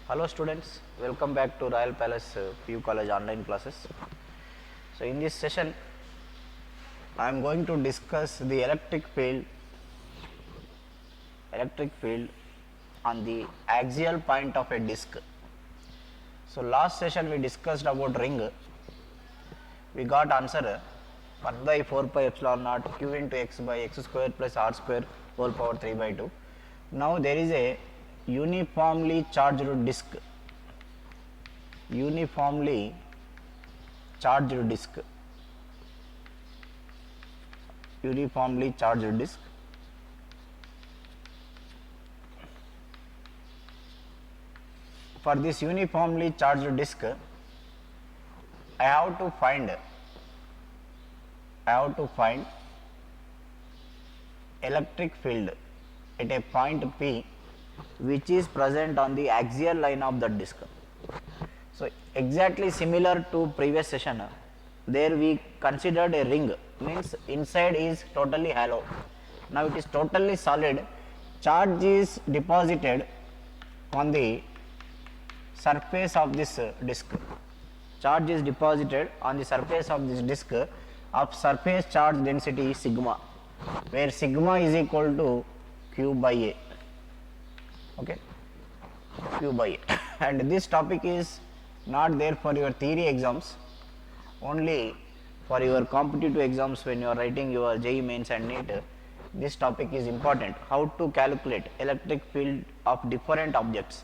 Hello students, welcome back to Royal Palace PU College online classes. So in this session I am going to discuss the electric field on the axial point of a disc. So last session we discussed about ring. We got answer 1 by 4 pi epsilon naught q into x by x square plus r square whole power 3 by 2. Now there is a uniformly charged disc, For this uniformly charged disc, I have to find electric field at a point P which is present on the axial line of the disc. So exactly similar to previous session, there we considered a ring, means inside is totally hollow. Now it is totally solid. Charge is deposited on the surface of this disc. Charge is deposited on the surface of this disc of surface charge density sigma, where sigma is equal to q by a. Okay, q by a. And this topic is not there for your theory exams, only for your competitive exams when you are writing your JEE mains and NEET. This topic is important, how to calculate electric field of different objects.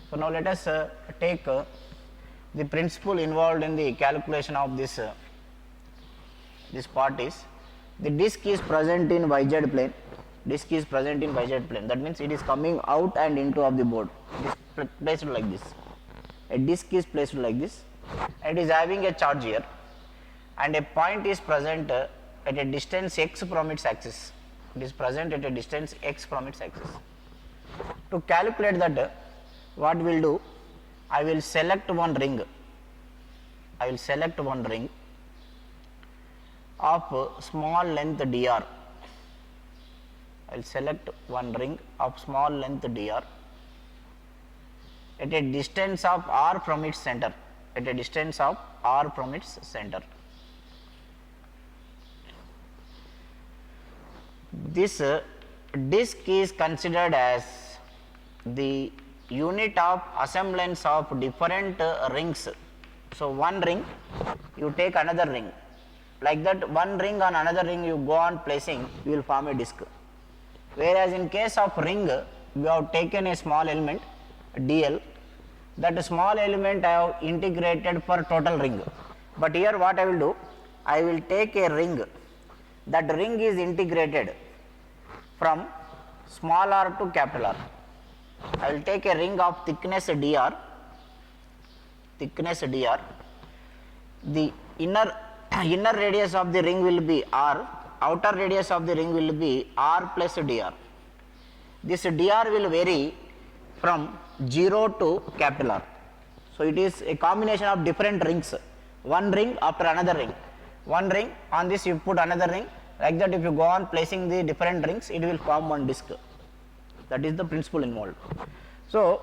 So now let us take the principle involved in the calculation of this part is, the disc is present in YZ plane. That means it is coming out and into of the board. It is placed like this. A disc is placed like this. It is having a charge here, and a point is present at a distance x from its axis. It is present at a distance x from its axis. To calculate that, what we will do? I will select one ring. Of small length dr. I will select one ring of small length dr at a distance of r from its center. This disc is considered as the unit of assemblance of different rings. So one ring, you take another ring, like that one ring on another ring you go on placing, you will form a disc. Whereas in case of ring, we have taken a small element dl, that small element I have integrated for total ring. But here what I will do, I will take a ring, that ring is integrated from small r to capital R. I will take a ring of thickness dr. The inner radius of the ring will be r, outer radius of the ring will be r plus dr. This dr will vary from 0 to capital R. So it is a combination of different rings, one ring after another ring, one ring, on this you put another ring, like that if you go on placing the different rings, it will form one disc. That is the principle involved. So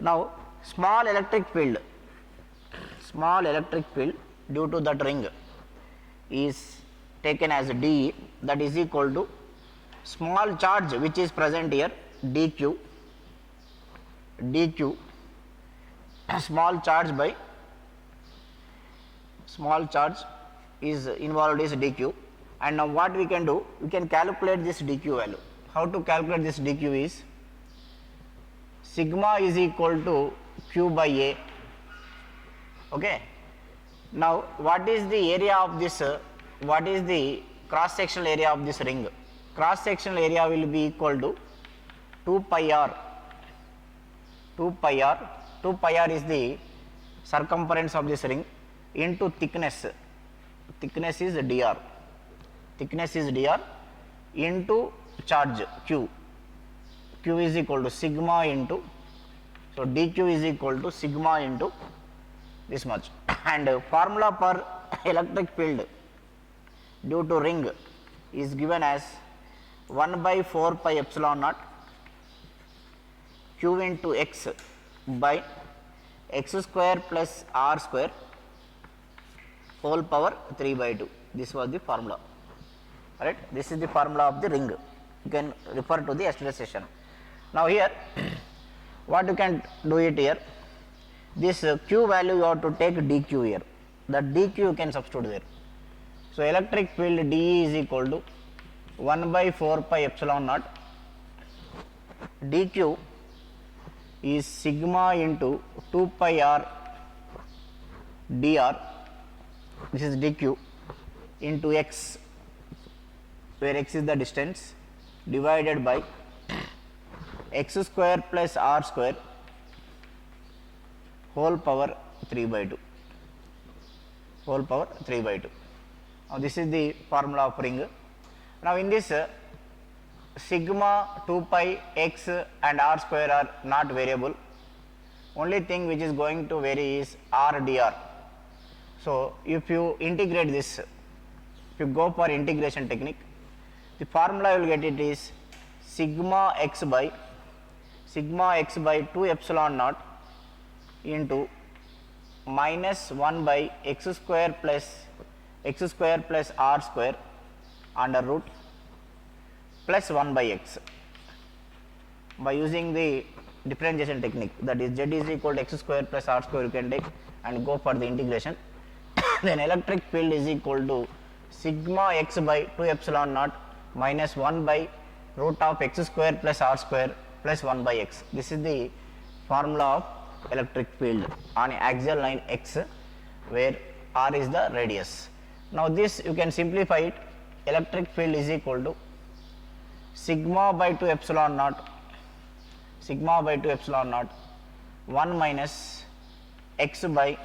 now small electric field due to that ring is taken as dE, that is equal to small charge which is present here dq, small charge is involved is dq. And now what we can do, we can calculate this dq value. How to calculate this dq is, sigma is equal to q by a. Okay. Now what is the area of this, what is the cross sectional area of this ring? Cross sectional area will be equal to 2 pi r. 2 pi r is the circumference of this ring into thickness. Thickness is dr into charge q. Q is equal to sigma into, so dq is equal to sigma into this much. And formula for electric field due to ring is given as 1 by 4 pi epsilon naught q into x by x square plus r square whole power 3 by 2. This was the formula, right? This is the formula of the ring. You can refer to the yesterday session. Now here what you can do it here, this q value you have to take dq here, that dq you can substitute there. So electric field dE is equal to 1 by 4 pi epsilon naught, dq is sigma into 2 pi r dr, this is dq, into x, where x is the distance, divided by x square plus r square whole power 3 by 2, whole power 3 by 2. Now this is the formula of ring. Now in this sigma, 2 pi, x and r square are not variable, only thing which is going to vary is r dr. So if you integrate this, if you go for integration technique, the formula you will get it is sigma x by 2 epsilon naught into minus 1 by x square plus r square under root plus 1 by x, by using the differentiation technique, that is z is equal to x square plus r square you can take and go for the integration. Then electric field is equal to sigma x by 2 epsilon naught minus 1 by root of x square plus r square plus 1 by x. This is the formula of electric field on axial line x, where r is the radius. Now this you can simplify it, electric field is equal to sigma by 2 epsilon naught 1 minus x by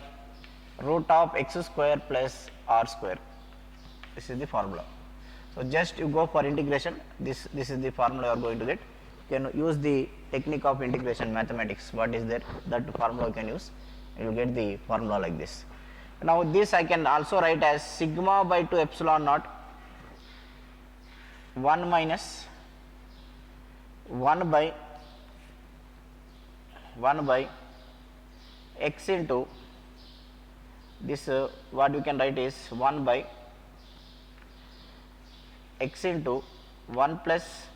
root of x square plus r square. This is the formula. So just you go for integration, this is the formula you are going to get. You can use the technique of integration mathematics, what is there, that formula you can use, you will get the formula like this. Now this I can also write as sigma by 2 epsilon naught 1 minus 1 by x into this, what you can write is 1 by x into 1 plus,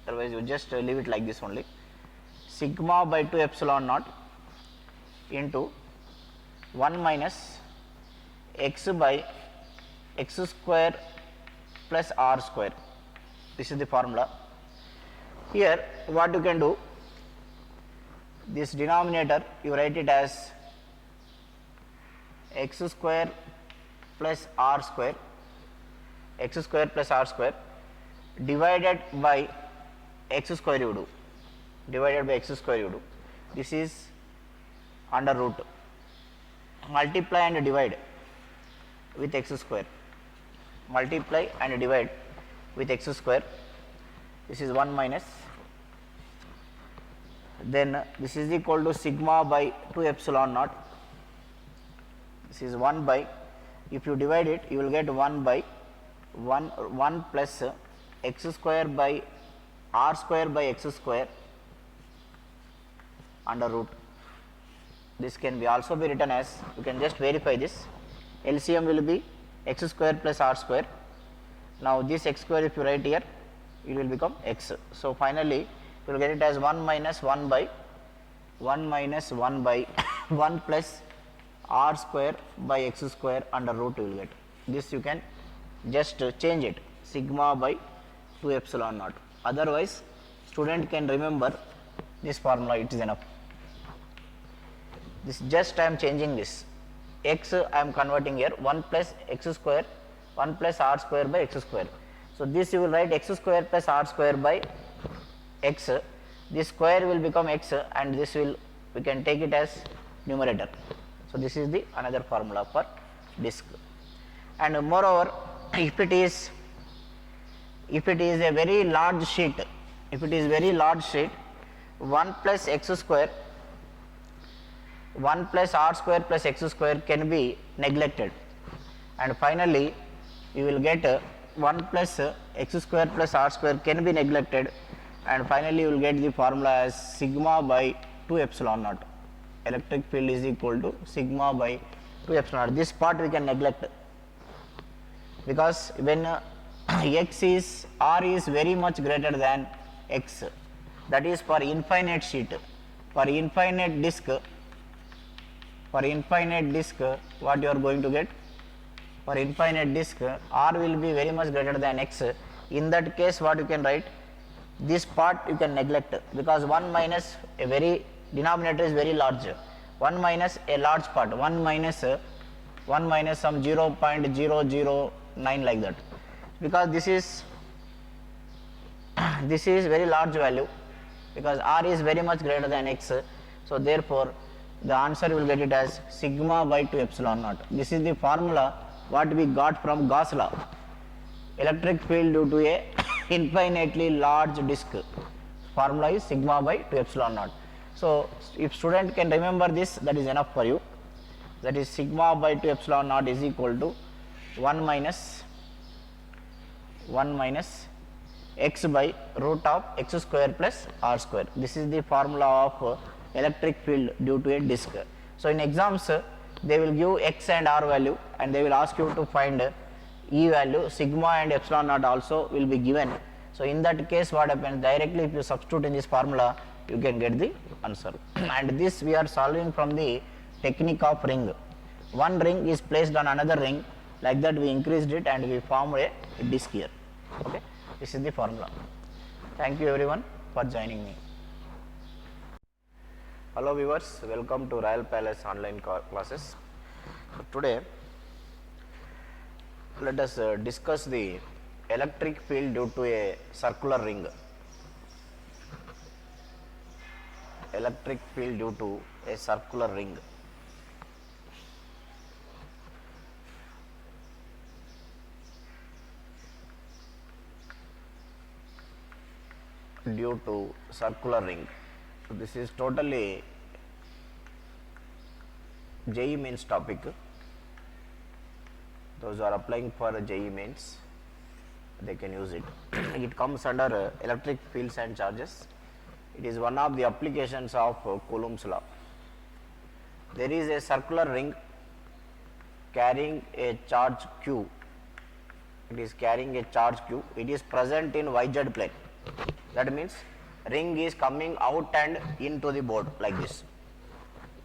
otherwise you just leave it like this only, sigma by 2 epsilon naught into 1 minus x by x square plus r square. This is the formula. Here what you can do, this denominator you write it as x square plus r square, divided by x square you do, this is under root, multiply and divide with x square, this is 1 minus, then this is equal to sigma by 2 epsilon naught, this is 1 by, if you divide it you will get 1 by 1 plus x square by r square by x square under root. This can be also be written as, you can just verify this, LCM will be x square plus r square. Now this x square if you write here, it will become x. So finally you will get it as 1 minus 1 by 1 plus r square by x square under root you will get. This you can just change it, sigma by 2 epsilon naught. Otherwise student can remember this formula, it is enough. This just I am changing this, x I am converting here 1 plus x square, 1 plus r square by x square. So this you will write x square plus r square by x, this square will become x and this will, we can take it as numerator. So this is the another formula for disk. And moreover, if it is a very large sheet, 1 plus x square, 1 plus r square plus x square can be neglected, and finally you will get 1 plus x square plus r square can be neglected, and finally you will get the formula as sigma by 2 epsilon naught. Electric field is equal to sigma by 2 epsilon naught. This part we can neglect, because when x is r is very much greater than x, that is for infinite sheet. For infinite disk, what you are going to get? For infinite disk, r will be very much greater than x. In that case, what you can write? This part you can neglect, because 1 minus a very denominator is very large. 1 minus a large part, 1 minus some 0.009 like that, because this is very large value, because r is very much greater than x. So therefore the answer will get it as sigma by 2 epsilon naught. This is the formula what we got from Gauss law. Electric field due to a infinitely large disk, formula is sigma by 2 epsilon naught. So if student can remember this, that is enough for you. That is sigma by 2 epsilon naught is equal to 1 minus x by root of x square plus r square. This is the formula of electric field due to a disk. So in exams they will give x and r value, and they will ask you to find E value. Sigma and epsilon naught also will be given. So in that case, what happens? Directly if you substitute in this formula, you can get the answer. And this we are solving from the technique of ring. One ring is placed on another ring, like that we increased it and we formed a disk here. Okay, this is the formula. Thank you everyone for joining me. Hello viewers, welcome to Royal Palace online classes. Today let us discuss the electric field due to a circular ring. Electric field due to a circular ring. Due to circular ring. So this is totally JEE Mains topic. Those who are applying for JEE Mains, they can use it. It comes under electric fields and charges. It is one of the applications of Coulomb's law. There is a circular ring carrying a charge q. It is carrying a charge q. It is present in YZ plane. That means ring is coming out and into the board like this.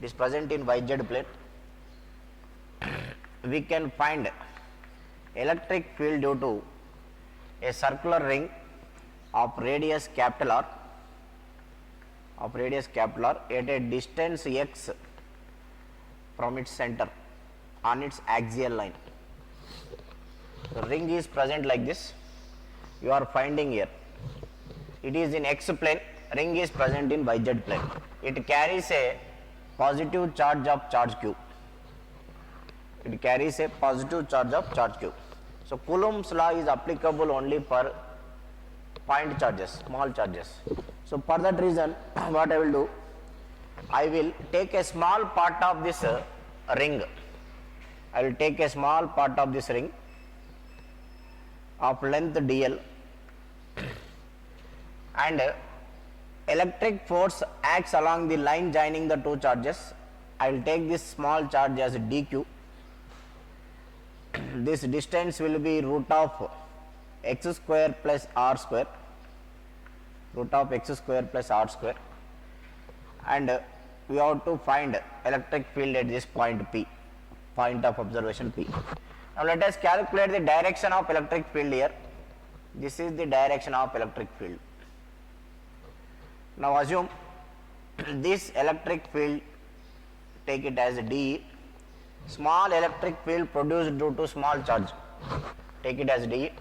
It is present in YZ plane. We can find electric field due to a circular ring of radius capital R, at a distance x from its center on its axial line. The ring is present like this. You are finding here. It is in x plane. Ring is present in YZ plane. It carries a positive charge of charge q. It carries a positive charge of charge q. So Coulomb's law is applicable only for point charges, small charges. So for that reason, what I will do, I will take a small part of this ring. I will take a small part of this ring of length dl, and electric force acts along the line joining the two charges. I will take this small charge as dq. This distance will be root of x square plus r square, and we have to find electric field at this point P, point of observation P. Now let us calculate the direction of electric field here. This is the direction of electric field. Now assume this electric field, take it as dE. Small electric field produced due to small charge, take it as dE,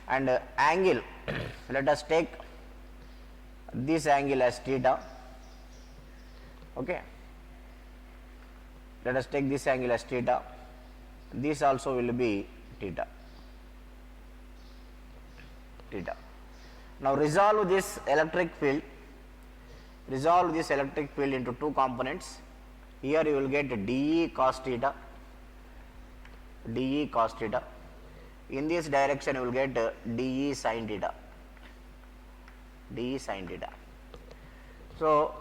and angle, let us take this angle as theta. Okay, let us take this angle as theta. This also will be theta. Now resolve this electric field into two components. Here you will get dE cos theta. In this direction you will get dE sin theta. dE sin theta. So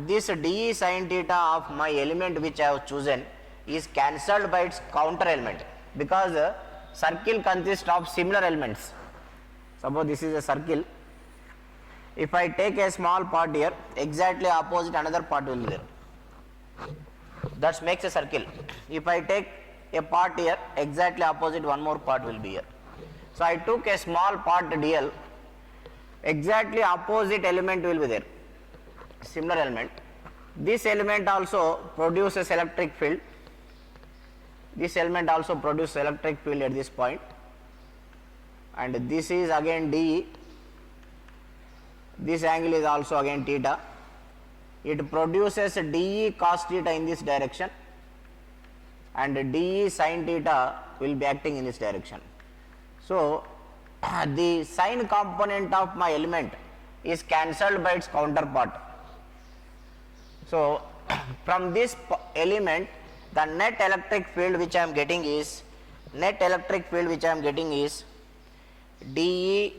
this dE sin theta of my element which I have chosen is cancelled by its counter element, because circle consists of similar elements. Suppose this is a circle. If I take a small part here, exactly opposite another part will be there. That makes a circle. If I take a part here, exactly opposite one more part will be here. So I took a small part dl, exactly opposite element will be there, similar element. This element also produces electric field. This element also produces electric field at this point, and this is again dE. This angle is also again theta. It produces dE cos theta in this direction, and dE sin theta will be acting in this direction. So the sine component of my element is cancelled by its counterpart. So from this element, the net electric field which I am getting is dE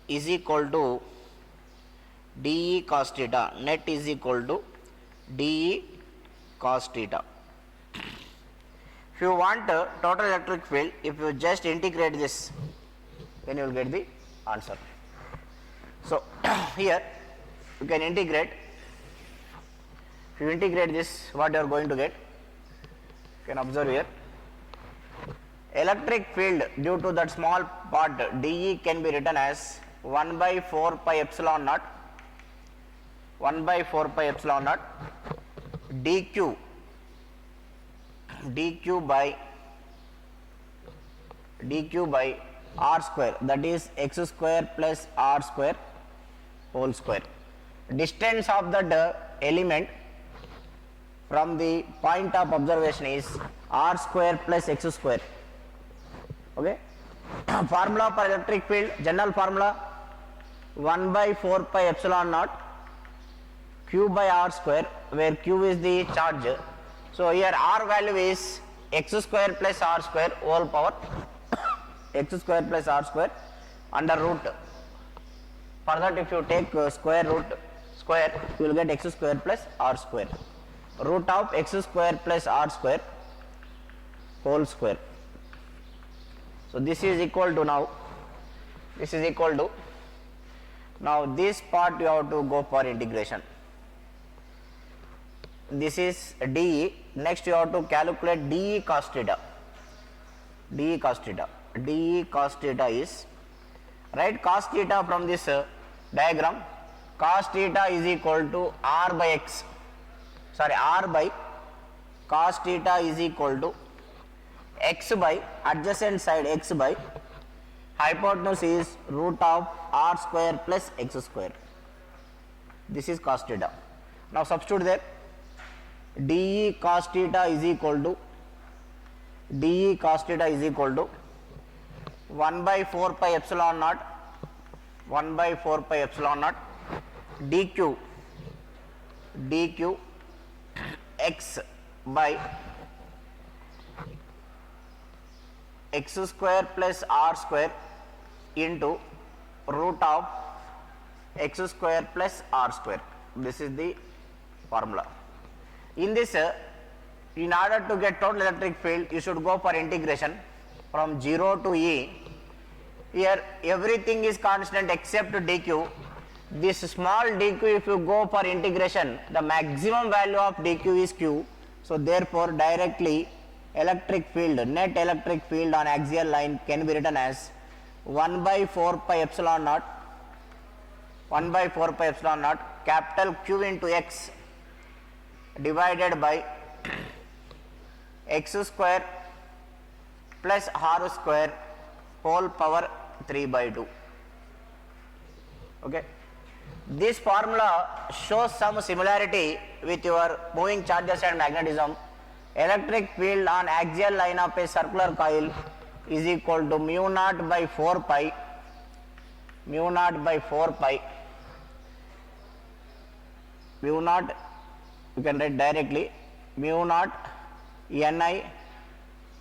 is equal to dE cos theta. Net is equal to dE cos theta. If you want total electric field, if you just integrate this, then you will get the answer. So here you can integrate. If you integrate this, what you are going to get? You can observe here. Electric field due to that small part dE can be written as 1 by 4 pi epsilon naught, 1 by 4 pi epsilon naught dq by r square, that is x square plus r square whole square. Distance of that element from the point of observation is r square plus x square. Okay. Formula for electric field, general formula 1 by 4 pi epsilon naught q by r square, where q is the charge. So here r value is x square plus r square whole power x square plus r square under root. For that, if you take square root square, you will get x square plus r square, root of x square plus r square whole square. So this is equal to now this part you have to go for integration. This is dE. Next you have to calculate dE cos theta. dE cos theta is, write cos theta from this diagram. Cos theta is equal to r by cos theta is equal to x by adjacent side x by hypotenuse is root of r square plus x square. This is cos theta. Now substitute there. dE cos theta is equal to 1 by 4 pi epsilon naught dq x by x square plus r square into root of x square plus r square. This is the formula. In this, in order to get total electric field, you should go for integration from 0 to E. Here everything is constant except dq. This small dq, if you go for integration, the maximum value of dq is q. So therefore directly electric field, net electric field on axial line can be written as 1 by 4 pi epsilon naught capital Q into x divided by x square plus r square whole power 3 by 2. Okay. This formula shows some similarity with your moving charges and magnetism. Electric field on axial line of a circular coil is equal to mu naught by 4 pi mu naught, you can write directly mu naught Ni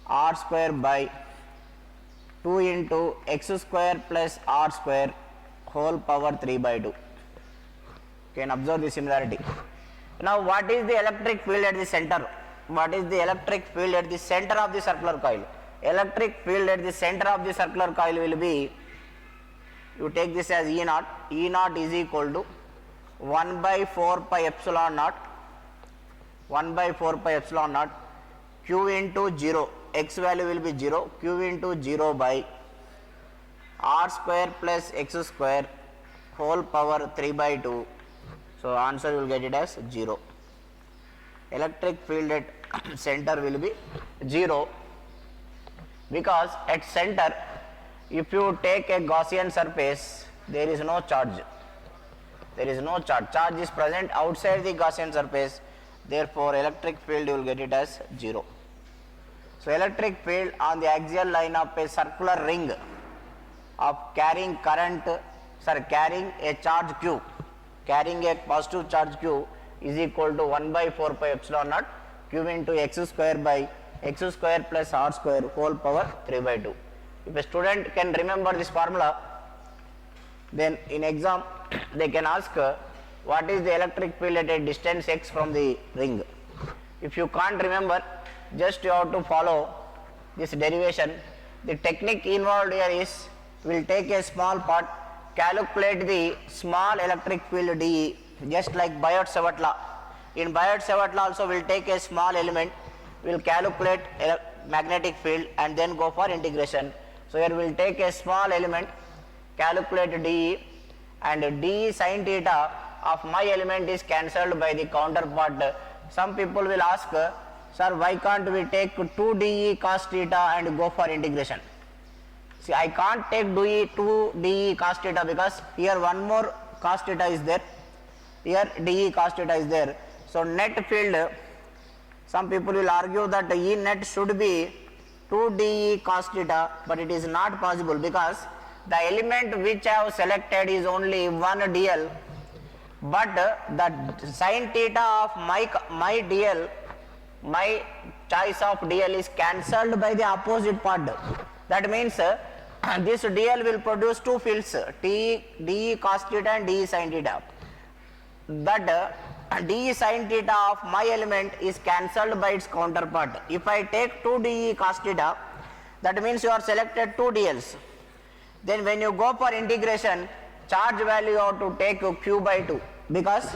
r square by 2 into x square plus r square whole power 3 by 2. Can observe the similarity. Now what is the electric field at the center? What is the electric field at the center of the circular coil? Electric field at the center of the circular coil will be, you take this as E naught. E naught is equal to 1 by 4 pi epsilon naught, 1 by 4 pi epsilon naught, q into 0, x value will be 0, q into 0 by r square plus x square whole power 3 by 2. So answer you will get it as 0. Electric field at center will be 0, because at center if you take a Gaussian surface, there is no charge. There is no charge. Charge is present outside the Gaussian surface. Therefore, electric field you will get it as 0. So electric field on the axial line of a circular ring of carrying carrying a charge q, carrying a positive charge q, is equal to 1 by 4 pi epsilon naught q into x square by x square plus r square whole power 3 by 2. If a student can remember this formula, then in exam they can ask what is the electric field at a distance x from the ring. If you can't remember, just you have to follow this derivation. The technique involved here is, we will take a small part, calculate the small electric field dE, just like Biot-Savart law. In Biot-Savart law also we will take a small element, we will calculate magnetic field and then go for integration. So here we will take a small element, calculate dE, and dE sin theta of my element is cancelled by the counterpart. Some people will ask, sir, why can't we take 2 dE cos theta and go for integration? See, I can't take 2 dE cos theta because here one more cos theta is there, here dE cos theta is there. So net field, some people will argue that E net should be 2 dE cos theta, but it is not possible because the element which I have selected is only one dl, but the sin theta of my dl, my choice of dl is cancelled by the opposite part. That means this dl will produce two fields, dE cos theta and dE sin theta. That dE sin theta of my element is cancelled by its counterpart. If I take 2 dE cos theta, that means you are selected 2 dLs. Then when you go for integration, charge value you have to take q by 2, because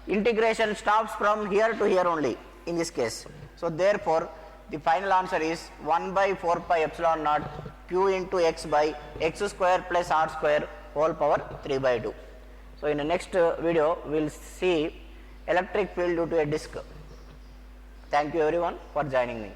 integration stops from here to here only in this case. So therefore, the final answer is 1 by 4 pi epsilon naught q into x by x square plus r square whole power 3 by 2. So in the next video, we will see electric field due to a disk. Thank you everyone for joining me.